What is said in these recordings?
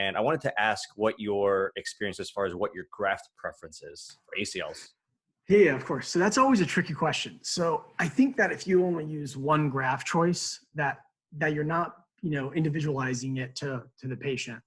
And I wanted to ask what your experience as far as what your graft preference is for ACLs. Yeah, of course. So that's always a tricky question. So I think that if you only use one graft choice, that you're not, individualizing it to the patient.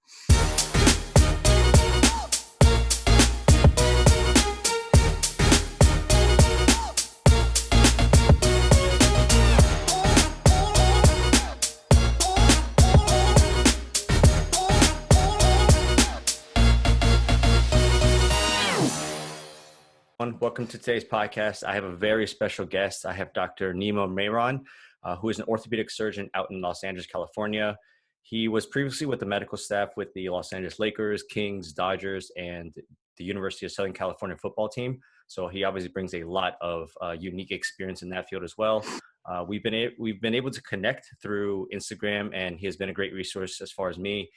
Welcome to today's podcast. I have a very special guest. I have Dr. Nima Mehran, who is an orthopedic surgeon out in Los Angeles, California. He was previously with the medical staff with the Los Angeles Lakers, Kings, Dodgers, and the University of Southern California football team. So he obviously brings a lot of unique experience in that field as well. We've been able to connect through Instagram, and he has been a great resource as far as me.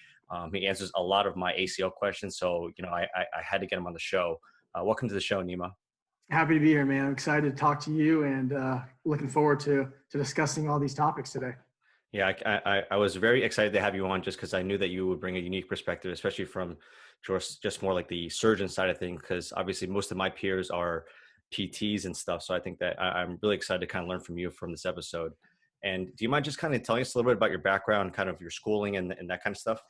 He answers a lot of my ACL questions, so I had to get him on the show. Welcome to the show, Nima. Happy to be here, man. I'm excited to talk to you and looking forward to discussing all these topics today. Yeah, I was very excited to have you on just because I knew that you would bring a unique perspective, especially from just more like the surgeon side of things, because obviously most of my peers are PTs and stuff. So I think that I'm really excited to kind of learn from you from this episode. And do you mind just kind of telling us a little bit about your background, kind of your schooling and that kind of stuff?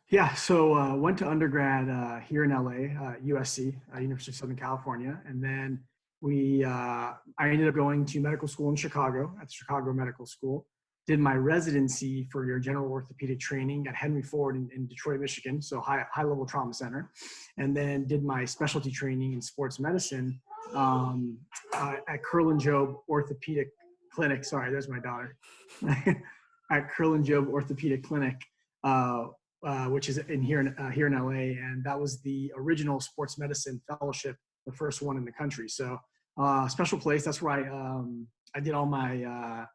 Yeah, so went to undergrad here in LA, USC, University of Southern California, and then I ended up going to medical school in Chicago at the Chicago Medical School. Did my residency for your general orthopedic training at Henry Ford in Detroit, Michigan, so high level trauma center, and then did my specialty training in sports medicine at Curl and Jobe Orthopedic Clinic. Sorry, there's my daughter. At Curl and Jobe Orthopedic Clinic. Which is here in LA, and that was the original sports medicine fellowship, the first one in the country. So special place. That's where I did all my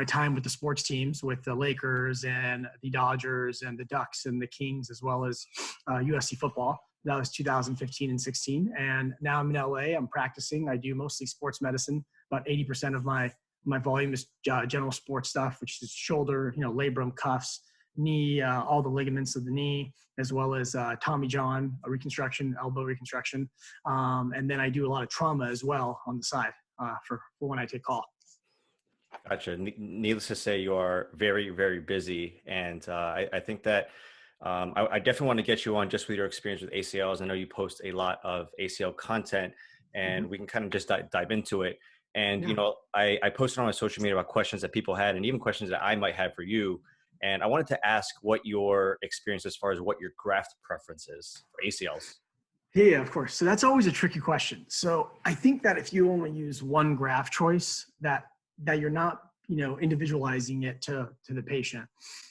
time with the sports teams, with the Lakers and the Dodgers and the Ducks and the Kings, as well as USC football. That was 2015 and 16. And now I'm in LA. I'm practicing. I do mostly sports medicine. About 80% of my volume is general sports stuff, which is shoulder, labrum, cuffs, knee, all the ligaments of the knee, as well as Tommy John, a reconstruction, elbow reconstruction. And then I do a lot of trauma as well on the side for when I take call. Gotcha. Needless to say, you are very, very busy. And I think that I definitely want to get you on just with your experience with ACLs. I know you post a lot of ACL content, and we can kind of just dive into it. And, I posted on my social media about questions that people had and even questions that I might have for you. And I wanted to ask what your experience as far as what your graft preference is for ACLs. Yeah, of course. So that's always a tricky question. So I think that if you only use one graft choice, that you're not, individualizing it to the patient.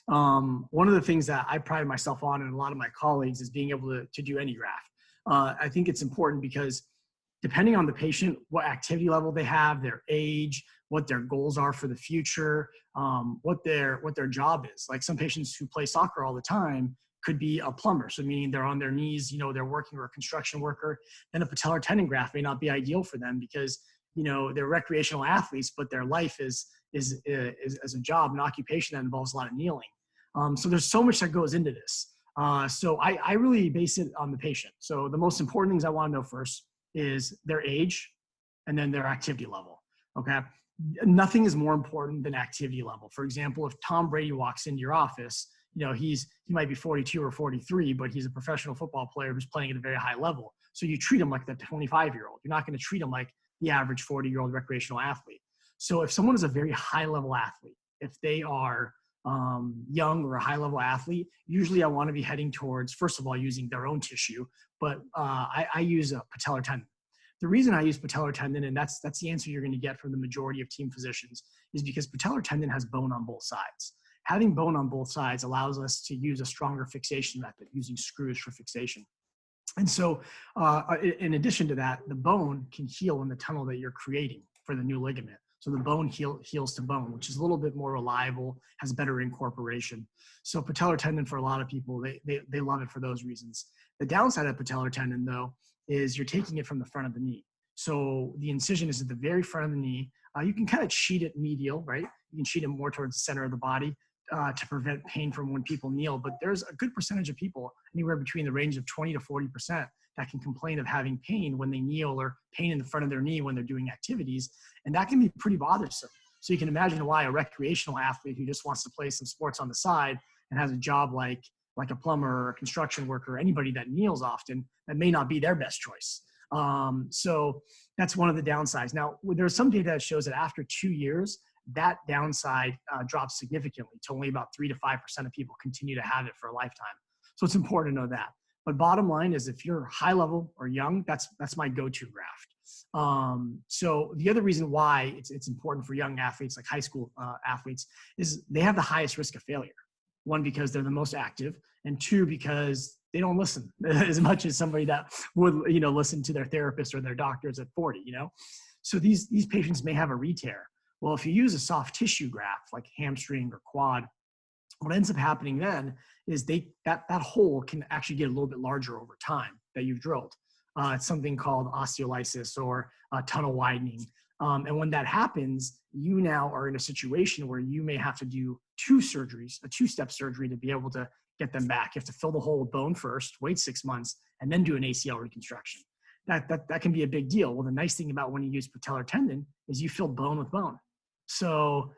One of the things that I pride myself on, and a lot of my colleagues, is being able to do any graft. I think it's important because depending on the patient, what activity level they have, their age, what their goals are for the future, what their job is. Like some patients who play soccer all the time could be a plumber. So meaning they're on their knees, they're working, or a construction worker. Then a patellar tendon graft may not be ideal for them because, they're recreational athletes, but their life is as a job, an occupation that involves a lot of kneeling. So there's so much that goes into this. So I really base it on the patient. So the most important things I want to know first is their age and then their activity level. Okay. Nothing is more important than activity level. For example, if Tom Brady walks into your office, he might be 42 or 43, but he's a professional football player who's playing at a very high level. So you treat him like the 25-year-old. You're not going to treat him like the average 40-year-old recreational athlete. So if someone is a very high-level athlete, if they are young or a high-level athlete, usually I want to be heading towards, first of all, using their own tissue, but I use a patellar tendon. The reason I use patellar tendon, and that's the answer you're going to get from the majority of team physicians, is because patellar tendon has bone on both sides. Having bone on both sides allows us to use a stronger fixation method, using screws for fixation. And so in addition to that, the bone can heal in the tunnel that you're creating for the new ligament. So the bone heals to bone, which is a little bit more reliable, has better incorporation. So patellar tendon, for a lot of people, they love it for those reasons. The downside of patellar tendon, though, is you're taking it from the front of the knee. So the incision is at the very front of the knee. You can kind of cheat it medial, right? You can cheat it more towards the center of the body. to prevent pain from when people kneel, but there's a good percentage of people, anywhere between the range of 20 to 40%, that can complain of having pain when they kneel, or pain in the front of their knee when they're doing activities. And that can be pretty bothersome. So you can imagine why a recreational athlete who just wants to play some sports on the side and has a job like a plumber or a construction worker, or anybody that kneels often, that may not be their best choice. So that's one of the downsides. Now, there's some data that shows that after 2 years, that downside drops significantly to only about 3 to 5% of people continue to have it for a lifetime. So it's important to know that. But bottom line is, if you're high level or young, that's my go-to graft. So the other reason why it's important for young athletes, like high school athletes, is they have the highest risk of failure. One, because they're the most active, and two, because they don't listen as much as somebody that would, listen to their therapist or their doctors at 40, So these patients may have a re-tear. Well, if you use a soft tissue graft like hamstring or quad, what ends up happening then is that hole can actually get a little bit larger over time that you've drilled. It's something called osteolysis or tunnel widening. And when that happens, you now are in a situation where you may have to do 2 surgeries, a 2-step surgery, to be able to get them back. You have to fill the hole with bone first, wait 6 months, and then do an ACL reconstruction. That can be a big deal. Well, the nice thing about when you use patellar tendon is you fill bone with bone. So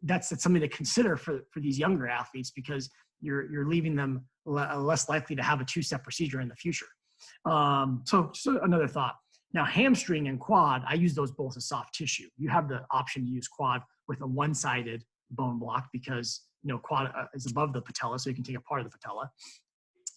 that's something to consider for these younger athletes, because you're leaving them less likely to have a 2-step procedure in the future. So just another thought. Now, hamstring and quad, I use those both as soft tissue. You have the option to use quad with a one-sided bone block, because quad is above the patella, so you can take a part of the patella.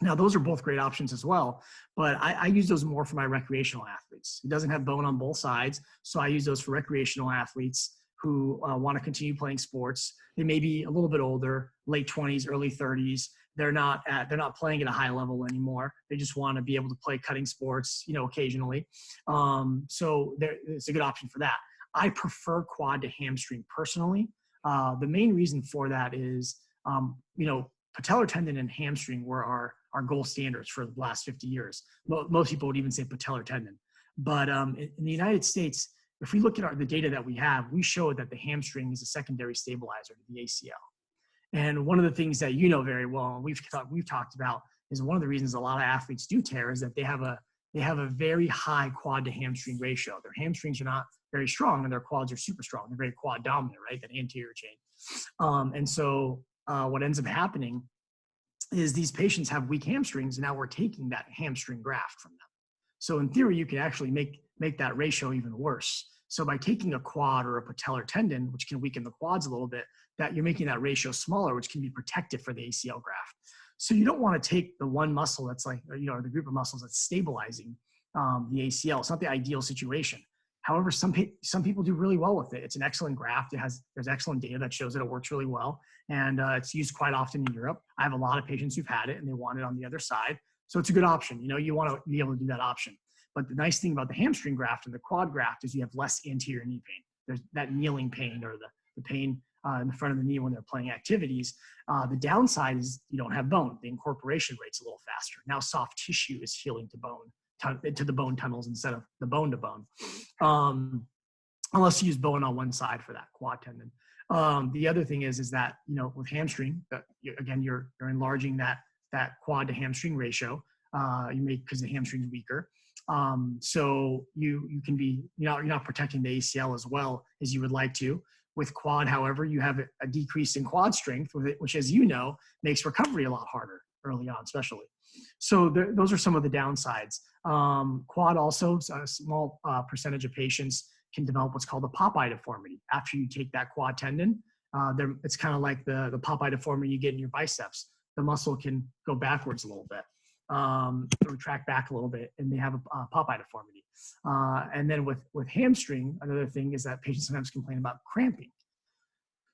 Now, those are both great options as well, but I use those more for my recreational athletes. It doesn't have bone on both sides, so I use those for recreational athletes who want to continue playing sports. They may be a little bit older, late 20s, early 30s. They're not playing at a high level anymore. They just want to be able to play cutting sports, occasionally. So it's a good option for that. I prefer quad to hamstring personally. The main reason for that is, patellar tendon and hamstring were our gold standards for the last 50 years. Most people would even say patellar tendon. But in the United States, if we look at the data that we have, we show that the hamstring is a secondary stabilizer to the ACL. And one of the things that very well, and we've talked about, is one of the reasons a lot of athletes do tear is that they have a very high quad to hamstring ratio. Their hamstrings are not very strong, and their quads are super strong. They're very quad dominant, right? That anterior chain. And so what ends up happening is these patients have weak hamstrings, and now we're taking that hamstring graft from them. So in theory, you can actually make that ratio even worse. So by taking a quad or a patellar tendon, which can weaken the quads a little bit, that you're making that ratio smaller, which can be protective for the ACL graft. So you don't want to take the one muscle that's like, the group of muscles that's stabilizing the ACL. It's not the ideal situation. However, some people do really well with it. It's an excellent graft. There's excellent data that shows that it works really well, and it's used quite often in Europe. I have a lot of patients who've had it and they want it on the other side. So it's a good option. You want to be able to do that option. But the nice thing about the hamstring graft and the quad graft is you have less anterior knee pain. There's that kneeling pain, or the pain in the front of the knee when they're playing activities. The downside is you don't have bone. The incorporation rate's a little faster. Now soft tissue is healing to the bone tunnels instead of the bone to bone. Unless you use bone on one side for that quad tendon. The other thing is that, with hamstring, again, you're enlarging that quad to hamstring ratio. Because the hamstring's weaker. So you can be, you're not protecting the ACL as well as you would like to. With quad, however, you have a decrease in quad strength with it, which, as makes recovery a lot harder early on, especially. So those are some of the downsides. Quad also, a small percentage of patients can develop what's called a Popeye deformity. After you take that quad tendon, it's kind of like the Popeye deformity you get in your biceps. The muscle can go backwards a little bit. Retract back a little bit, and they have a Popeye deformity. And then with hamstring, another thing is that patients sometimes complain about cramping.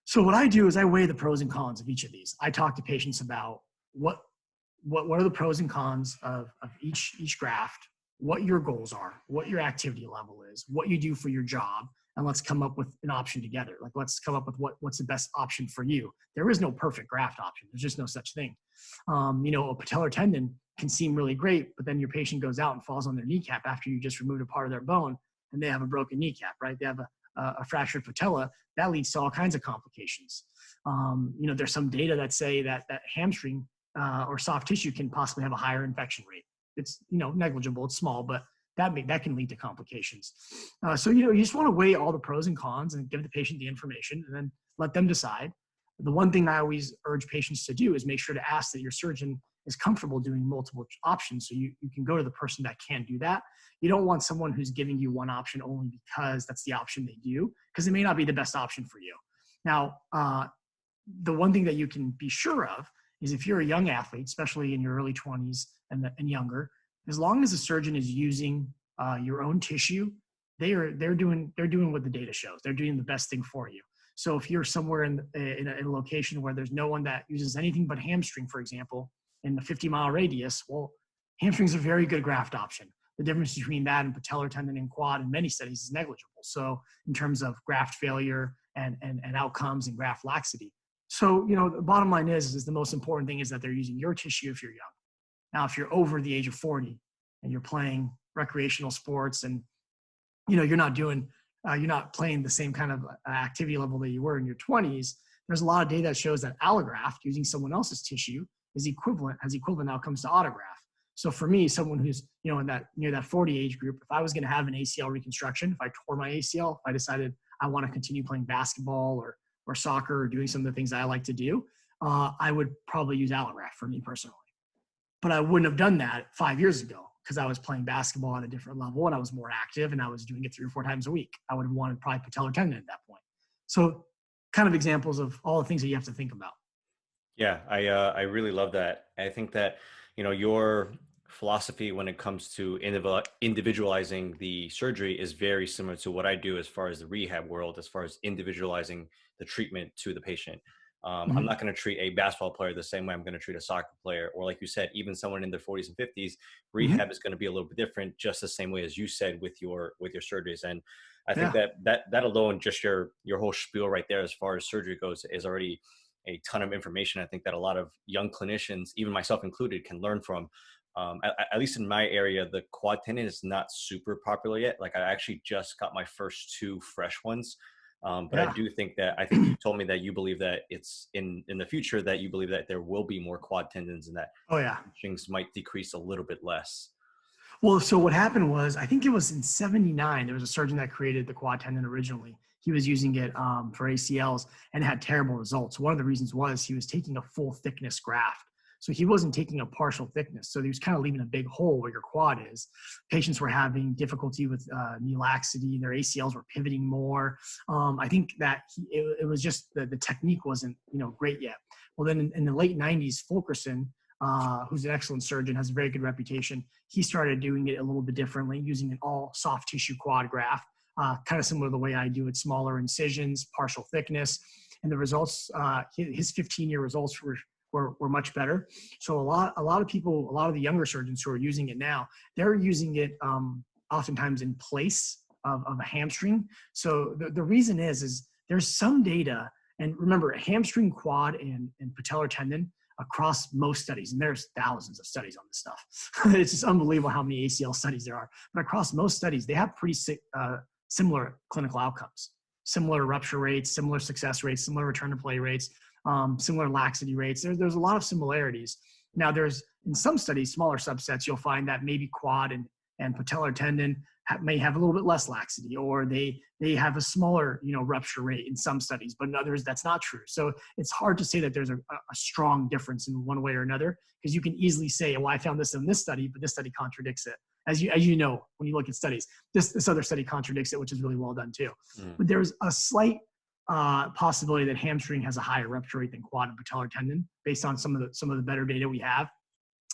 So what I do is I weigh the pros and cons of each of these. I talk to patients about what are the pros and cons of each graft, what your goals are, what your activity level is, what you do for your job, and let's come up with an option together. Like, let's come up with what's the best option for you. There is no perfect graft option. There's just no such thing. A patellar tendon can seem really great, but then your patient goes out and falls on their kneecap after you just removed a part of their bone, and they have a broken kneecap, right? They have a fractured patella, that leads to all kinds of complications. There's some data that say that hamstring or soft tissue can possibly have a higher infection rate. It's, negligible, it's small, but that can lead to complications. So, you just want to weigh all the pros and cons and give the patient the information and then let them decide. The one thing I always urge patients to do is make sure to ask that your surgeon is comfortable doing multiple options, so you can go to the person that can do that. You don't want someone who's giving you one option only because that's the option they do, because it may not be the best option for you. Now, the one thing that you can be sure of is if you're a young athlete, especially in your early 20s and younger, as long as the surgeon is using your own tissue, they're doing what the data shows. They're doing the best thing for you. So if you're somewhere in a location where there's no one that uses anything but hamstring, for example, in the 50-mile radius, well, hamstring's a very good graft option. The difference between that and patellar tendon and quad in many studies is negligible. So in terms of graft failure and outcomes and graft laxity. So, the bottom line is the most important thing is that they're using your tissue if you're young. Now, if you're over the age of 40 and you're playing recreational sports and, you're not playing the same kind of activity level that you were in your 20s, there's a lot of data that shows that allograft, using someone else's tissue, has equivalent outcomes to autograft. So for me, someone who's, in that near that 40 age group, if I was going to have an ACL reconstruction, if I tore my ACL, if I decided I want to continue playing basketball or soccer or doing some of the things I like to do, I would probably use allograft for me personally. But I wouldn't have done that 5 years ago because I was playing basketball at a different level and I was more active and I was doing it 3 or 4 times a week. I would have wanted probably patellar tendon at that point. So kind of examples of all the things that you have to think about. Yeah, I really love that. I think that, your philosophy when it comes to individualizing the surgery is very similar to what I do as far as the rehab world, as far as individualizing the treatment to the patient. I'm not going to treat a basketball player the same way I'm going to treat a soccer player, or like you said, even someone in their 40s and 50s. Rehab is going to be a little bit different, just the same way as you said with your surgeries. And I think that alone, just your whole spiel right there, as far as surgery goes, is already a ton of information. I think that a lot of young clinicians, even myself included, can learn from. At least in my area, the quad tendon is not super popular yet. Like, I actually just got my first 2 fresh ones. But I do think that, I think you told me that you believe that it's in the future, that you believe that there will be more quad tendons and that things might decrease a little bit less. Well, so what happened was, I think it was in 79, there was a surgeon that created the quad tendon originally. He was using it for ACLs and had terrible results. One of the reasons was he was taking a full thickness graft. So he wasn't taking a partial thickness. So he was kind of leaving a big hole where your quad is. Patients were having difficulty with knee laxity. Their ACLs were pivoting more. I think that it was just the technique wasn't, great yet. Well, then in the late 90s, Fulkerson, who's an excellent surgeon, has a very good reputation. He started doing it a little bit differently, using an all soft tissue quad graft, kind of similar to the way I do it, smaller incisions, partial thickness. And the results, his 15-year results were much better. So a lot of people, a lot of the younger surgeons who are using it now, they're using it oftentimes in place of a hamstring. So the reason is there's some data, and remember, hamstring, quad, and patellar tendon across most studies, and there's thousands of studies on this stuff. It's just unbelievable how many ACL studies there are. But across most studies, they have pretty similar clinical outcomes, similar rupture rates, similar success rates, similar return to play rates, similar laxity rates. There's a lot of similarities. Now, there's, in some studies, smaller subsets, you'll find that maybe quad and patellar tendon may have a little bit less laxity, or they have a smaller, rupture rate in some studies, but in others, that's not true. So it's hard to say that there's a strong difference in one way or another, because you can easily say, well, I found this in this study, but this study contradicts it. As you know, when you look at studies, this other study contradicts it, which is really well done too. But there's a slight possibility that hamstring has a higher rupture rate than quad and patellar tendon, based on some of the better data we have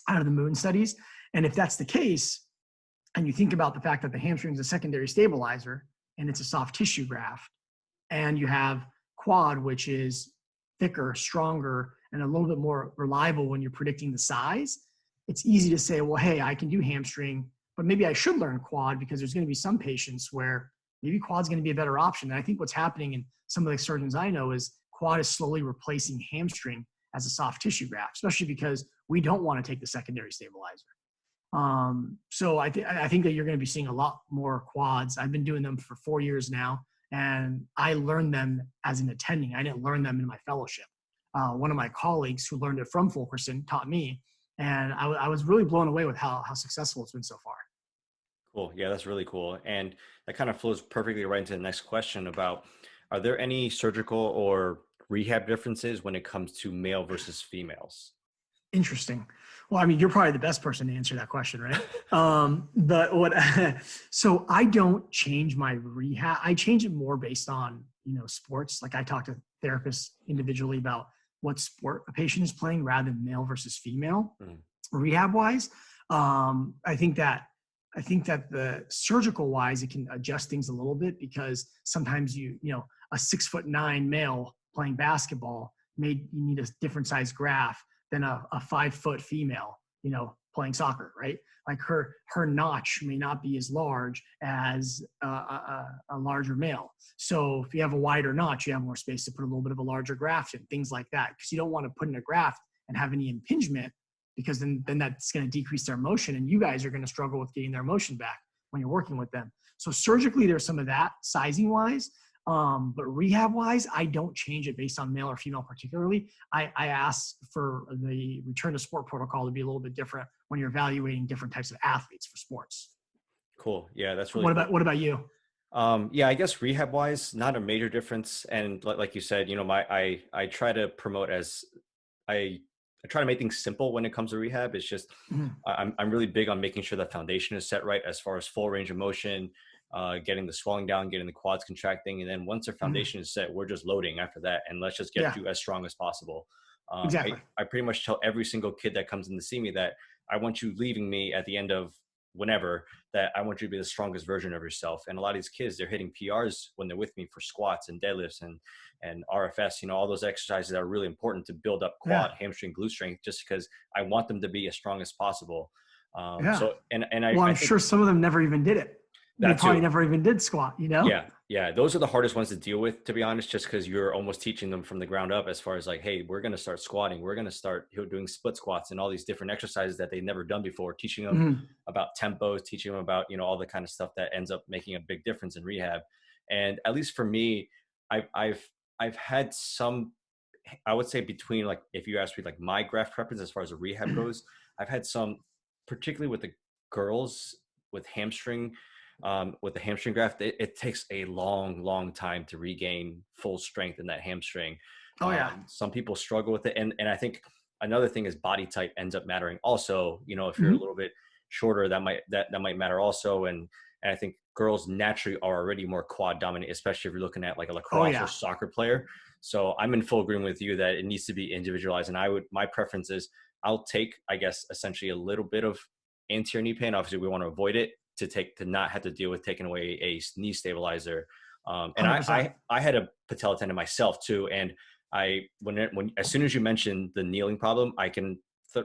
out of the Moon studies. And if that's the case, and you think about the fact that the hamstring is a secondary stabilizer and it's a soft tissue graft, and you have quad, which is thicker, stronger, and a little bit more reliable when you're predicting the size, it's easy to say, well, hey, I can do hamstring, but maybe I should learn quad, because there's going to be some patients where maybe quad's going to be a better option. And I think what's happening in some of the surgeons I know is quad is slowly replacing hamstring as a soft tissue graft, especially because we don't want to take the secondary stabilizer. So I think that you're going to be seeing a lot more quads. I've been doing them for 4 years now, and I learned them as an attending. I didn't learn them in my fellowship. One of my colleagues who learned it from Fulkerson taught me, and I was really blown away with how successful it's been so far. Cool. Yeah, that's really cool. And that kind of flows perfectly right into the next question about, are there any surgical or rehab differences when it comes to male versus females? Interesting. Well, I mean, you're probably the best person to answer that question, right? But what, so I don't change my rehab. I change it more based on, sports. Like I talk to therapists individually about what sport a patient is playing rather than male versus female. Rehab wise. I think that the surgical wise, it can adjust things a little bit because sometimes a 6'9" male playing basketball you need a different size graft than a 5-foot female, playing soccer, right? Like her notch may not be as large as a larger male. So if you have a wider notch, you have more space to put a little bit of a larger graft in, things like that. Because you don't want to put in a graft and have any impingement, because then that's going to decrease their motion, and you guys are going to struggle with getting their motion back when you're working with them. So surgically, there's some of that sizing wise. But rehab wise, I don't change it based on male or female particularly. I ask for the return to sport protocol to be a little bit different when you're evaluating different types of athletes for sports. Cool. Yeah, that's really What about you? Yeah, I guess rehab wise, not a major difference. And like you said, I try to promote I try to make things simple when it comes to rehab. It's just, I'm really big on making sure the foundation is set right as far as full range of motion, getting the swelling down, getting the quads contracting. And then once their foundation is set, we're just loading after that. And let's just get you as strong as possible. Exactly. I pretty much tell every single kid that comes in to see me that I want you leaving me at the end of whenever, that I want you to be the strongest version of yourself. And a lot of these kids, they're hitting PRs when they're with me for squats and deadlifts and RFS, all those exercises that are really important to build up quad, hamstring, glute strength, just because I want them to be as strong as possible. So, I'm sure some of them never even did it. They probably never even did squat, Yeah. Those are the hardest ones to deal with, to be honest, just because you're almost teaching them from the ground up as far as like, hey, we're going to start squatting. We're going to start doing split squats and all these different exercises that they've never done before, teaching them about tempos, teaching them about, all the kind of stuff that ends up making a big difference in rehab. And at least for me, I've had some, I would say between, like, if you ask me like my graft preference as far as the rehab goes, I've had some, particularly with the girls with the hamstring graft, it takes a long time to regain full strength in that hamstring. Some people struggle with it. And I think another thing is body type ends up mattering also. If you're a little bit shorter, that might matter also. And I think girls naturally are already more quad dominant, especially if you're looking at like a lacrosse or soccer player. So I'm in full agreement with you that it needs to be individualized. And my preference is I'll take, I guess, essentially a little bit of anterior knee pain. Obviously we want to avoid it, to not have to deal with taking away a knee stabilizer. And I had a patella tendon myself too. And when as soon as you mentioned the kneeling problem, I can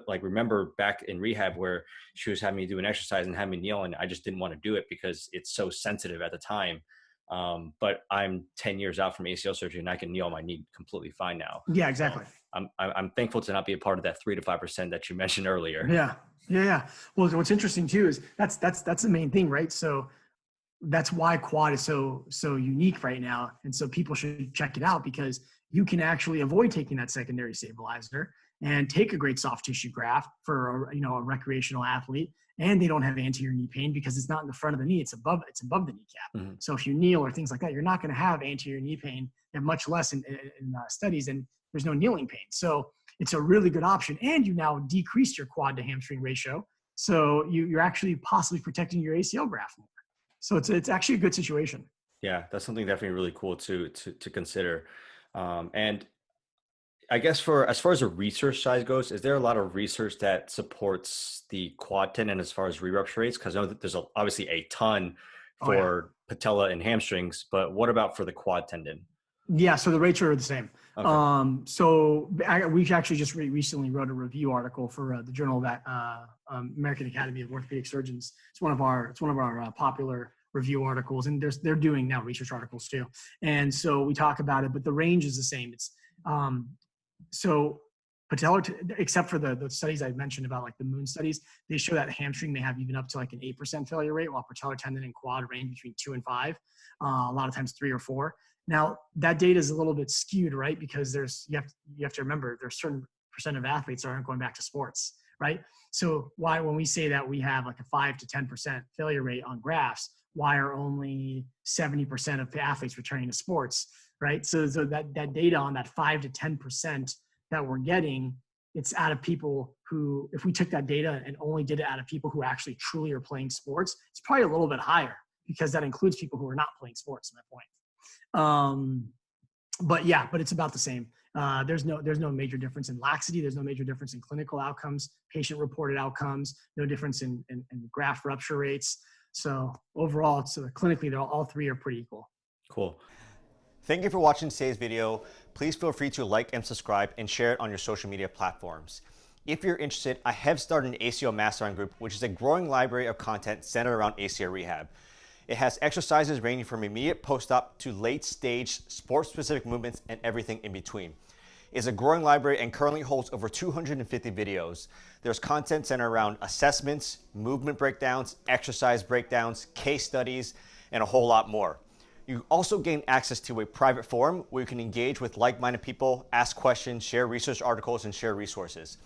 remember back in rehab where she was having me do an exercise and have me kneel, and I just didn't want to do it because it's so sensitive at the time. But I'm 10 years out from ACL surgery and I can kneel on my knee completely fine now. Yeah, exactly. I'm thankful to not be a part of that 3 to 5% that you mentioned earlier. Yeah. Well, what's interesting too is that's the main thing, right? So that's why quad is so unique right now. And so people should check it out, because you can actually avoid taking that secondary stabilizer and take a great soft tissue graft for a recreational athlete, and they don't have anterior knee pain because it's not in the front of the knee, it's above the kneecap. So if you kneel or things like that, you're not going to have anterior knee pain, and much less in studies, and there's no kneeling pain. So it's a really good option, and you now decreased your quad to hamstring ratio, so you're actually possibly protecting your ACL graft more. So it's actually a good situation. Yeah, that's something definitely really cool to consider. And I guess as far as the research side goes, is there a lot of research that supports the quad tendon as far as re-rupture rates? Because I know that there's obviously a ton for patella and hamstrings, but what about for the quad tendon? Yeah, so the rates are the same. Okay. So we actually just recently wrote a review article for the Journal of American Academy of Orthopedic Surgeons. It's one of our popular review articles, and they're doing now research articles too. And so we talk about it, but the range is the same. It's so except for the studies I mentioned about like the moon studies, they show that hamstring may have even up to like an 8% failure rate, while patellar tendon and quad range between 2 and 5, a lot of times 3 or 4. Now that data is a little bit skewed, right? Because you have to remember there's certain percent of athletes that aren't going back to sports, right? So when we say that we have like a 5 to 10% failure rate on grafts, why are only 70% of the athletes returning to sports, right? So that data on that 5 to 10% that we're getting, it's out of people who, if we took that data and only did it out of people who actually truly are playing sports, it's probably a little bit higher, because that includes people who are not playing sports, my point. But it's about the same. There's no major difference in laxity. There's no major difference in clinical outcomes, patient reported outcomes, no difference in graft rupture rates. So overall, clinically, all three are pretty equal. Cool. Thank you for watching today's video. Please feel free to like and subscribe and share it on your social media platforms. If you're interested, I have started an ACL Mastermind group, which is a growing library of content centered around ACL rehab. It has exercises ranging from immediate post-op to late-stage sports-specific movements and everything in between. It's a growing library and currently holds over 250 videos. There's content centered around assessments, movement breakdowns, exercise breakdowns, case studies, and a whole lot more. You also gain access to a private forum where you can engage with like-minded people, ask questions, share research articles, and share resources.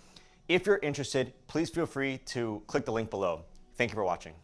If you're interested, please feel free to click the link below. Thank you for watching.